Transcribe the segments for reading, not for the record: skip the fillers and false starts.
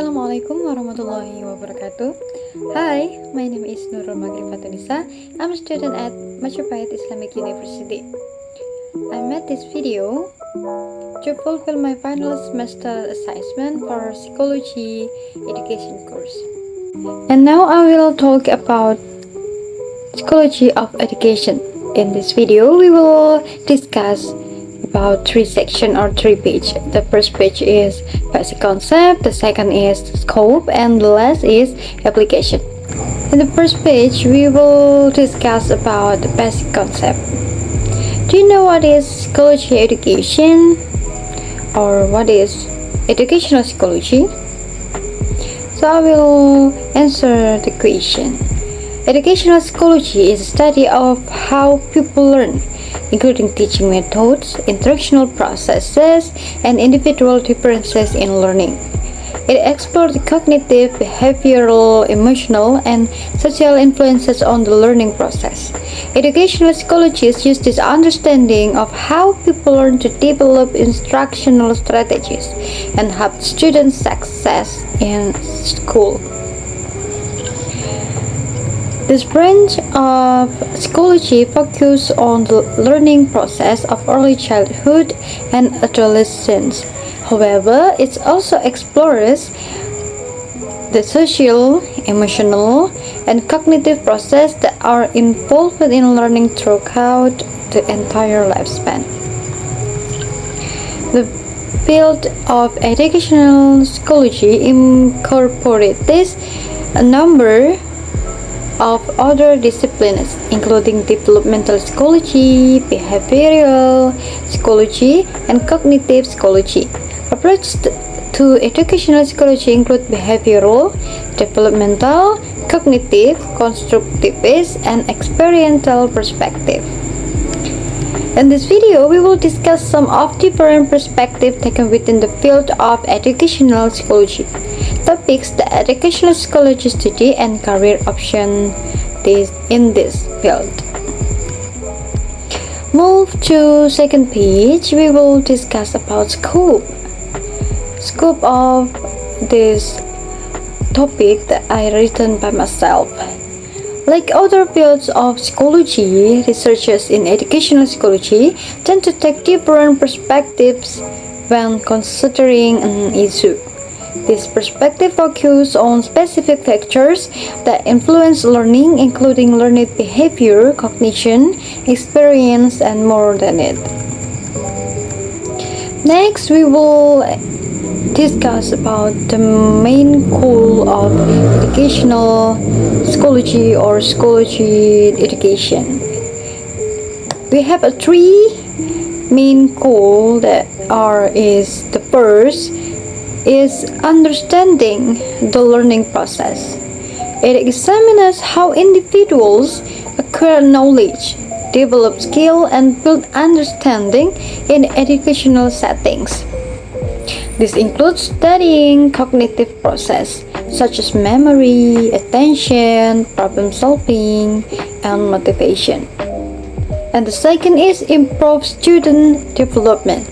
Assalamualaikum warahmatullahi wabarakatuh. Hi, my name is Nurul Makrifatunnisa. I'm a student at Makrifatunnisa Islamic University. I made this video to fulfill my final semester assignment for psychology education course. And now I will talk about psychology of education. In this video, we will discuss about three sections or three pages. The first page is basic concept, the second is scope, and the last is application. In the first page, we will discuss about the basic concept. Do you know what is psychology education or what is educational psychology? So I will answer the question. Educational psychology is a study of how people learn, including teaching methods, instructional processes, and individual differences in learning. It explores the cognitive, behavioral, emotional, and social influences on the learning process. Educational psychologists use this understanding of how people learn to develop instructional strategies and help students' success in school. This branch of psychology focuses on the learning process of early childhood and adolescence. However, it also explores the social, emotional, and cognitive processes that are involved in learning throughout the entire lifespan. The field of educational psychology incorporates a number of other disciplines, including developmental psychology, behavioral psychology, and cognitive psychology. Approaches to educational psychology include behavioral, developmental, cognitive, constructivist, and experiential perspective. In this video, we will discuss some of different perspectives taken within the field of educational psychology. Topics that educational psychology study and career options in this field. Move to second page. We will discuss about scope of this topic that I written by myself. Like other fields of psychology, researchers in educational psychology tend to take different perspectives when considering an issue. This perspective focuses on specific factors that influence learning, including learned behavior, cognition, experience, and more than it. Next, we will discuss about the main goal of educational psychology or psychology education. We have three main goals that is the first is understanding the learning process. It examines how individuals acquire knowledge, develop skill, and build understanding in educational settings. This includes studying cognitive process such as memory, attention, problem solving, and motivation. And the second is improve student development.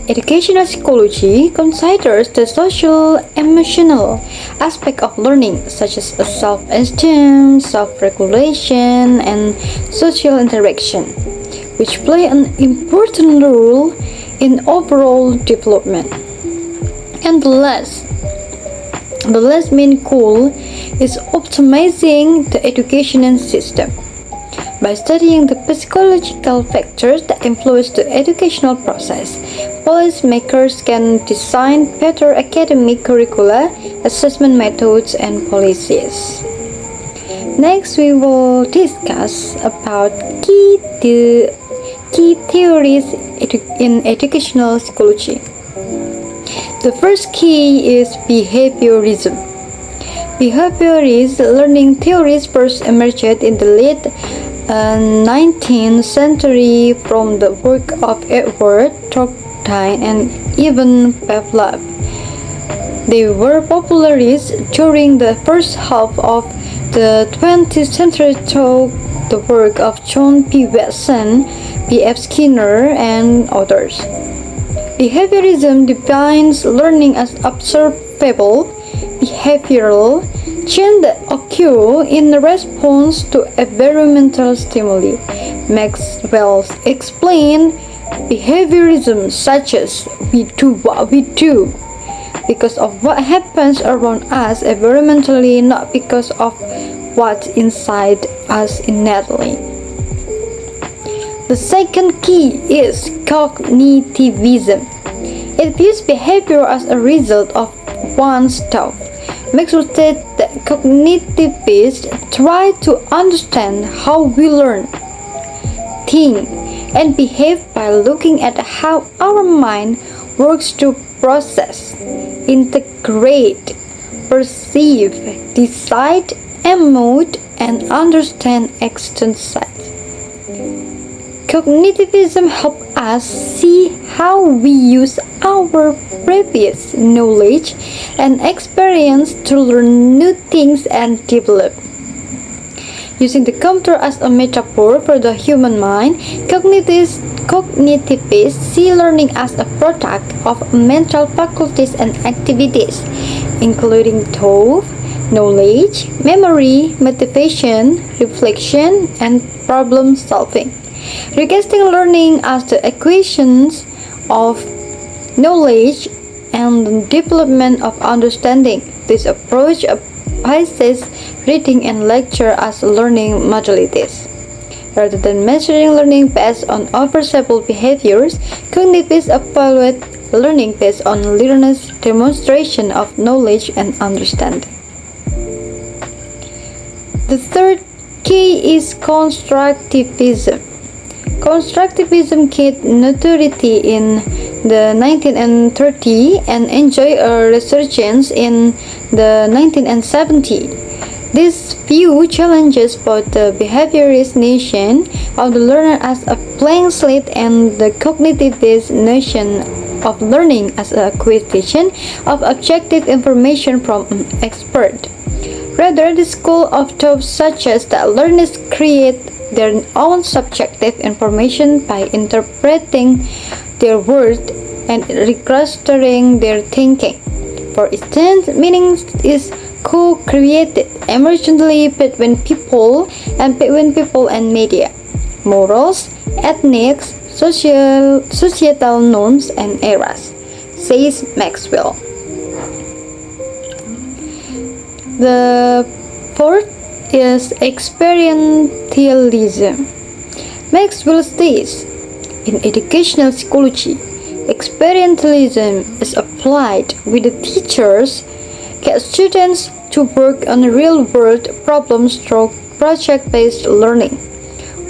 Educational psychology considers the social emotional aspect of learning, such as self-esteem, self-regulation, and social interaction, which play an important role in overall development. And the last main goal is optimizing the education system. By studying the psychological factors that influence the educational process, policymakers can design better academic curricula, assessment methods, and policies. Next, we will discuss about key theories in educational psychology. The first key is behaviorism. Behaviorist learning theories first emerged in the late 19th century from the work of Edward Thorndike and Ivan Pavlov. They were popularized during the first half of the 20th century through the work of John P. Watson, B. F. Skinner, and others. Behaviorism defines learning as observable, behavioral change that occur in response to environmental stimuli. Maxwell explained behaviorism such as we do what we do because of what happens around us environmentally, not because of what's inside us innately. The second key is cognitivism. It views behavior as a result of one's thought. Maxwell said that cognitivists try to understand how we learn, think, and behave by looking at how our mind works to process, integrate, perceive, decide, emote, and understand external sight. Cognitivism helps us see how we use our previous knowledge and experience to learn new things and develop. Using the computer as a metaphor for the human mind, cognitivists see learning as a product of mental faculties and activities, including thought, knowledge, memory, motivation, reflection, and problem solving. Regarding learning as the equations of knowledge and development of understanding, this approach applies reading and lecture as learning modalities. Rather than measuring learning based on observable behaviors, cognitivists evaluate learning based on learner's demonstration of knowledge and understanding. The third key is constructivism. Constructivism gained notoriety in the 1930s and enjoyed a resurgence in the 1970s. This view challenges both the behaviorist notion of the learner as a blank slate and the cognitivist notion of learning as a acquisition of objective information from an expert. Rather, the school of thought suggests that learners create their own subjective information by interpreting their world and reclustering their thinking. For instance, meaning is co-created emergently between people and media, morals, ethnics, societal norms, and eras, says Maxwell. The fourth is experientialism. Maxwell states, in educational psychology, experientialism is applied with the teachers get students to work on real-world problems through project-based learning,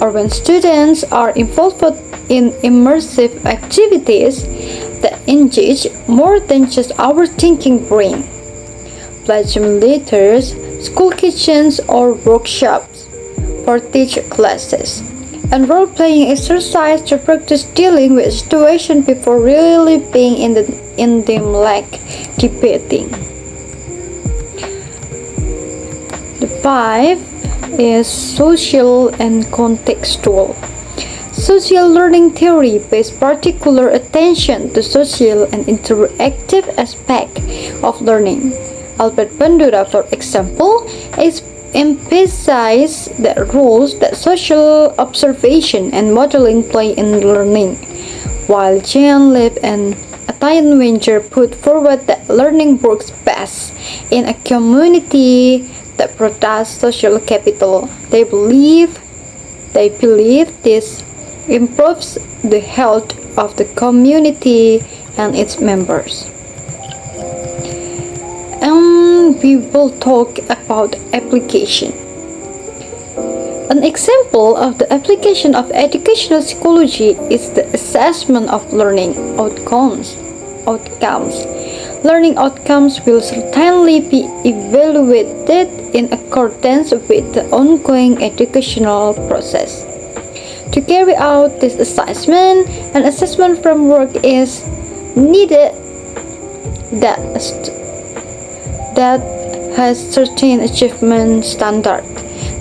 or when students are involved in immersive activities that engage more than just our thinking brain. Flight simulators, school kitchens, or workshops for teacher classes, and role-playing exercise to practice dealing with situations before really being in them, like debating. The fifth is social and contextual. Social learning theory pays particular attention to social and interactive aspects of learning. Albert Bandura, for example, emphasizes the roles that social observation and modeling play in learning, while Jean Leib and Etienne Wenger put forward that learning works best in a community that produces social capital. They believe this improves the health of the community and its members. And we will talk about application. An example of the application of educational psychology is the assessment of learning outcomes. Learning outcomes will certainly be evaluated in accordance with the ongoing educational process. To carry out this assessment, an assessment framework is needed that has certain achievement standards.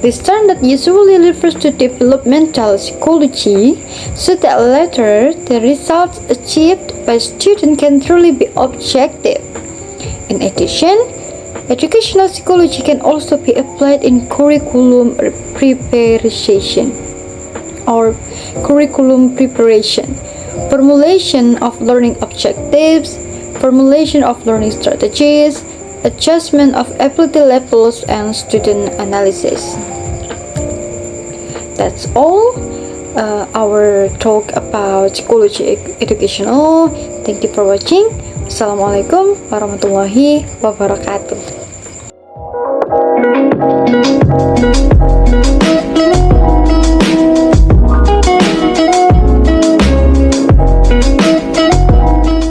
This term that usually refers to developmental psychology, so that later the results achieved by students can truly be objective. In addition, educational psychology can also be applied in curriculum preparation, formulation of learning objectives, formulation of learning strategies, adjustment of ability levels, and student analysis. That's all our talk about psychology educational. Thank you for watching. Assalamualaikum warahmatullahi wabarakatuh.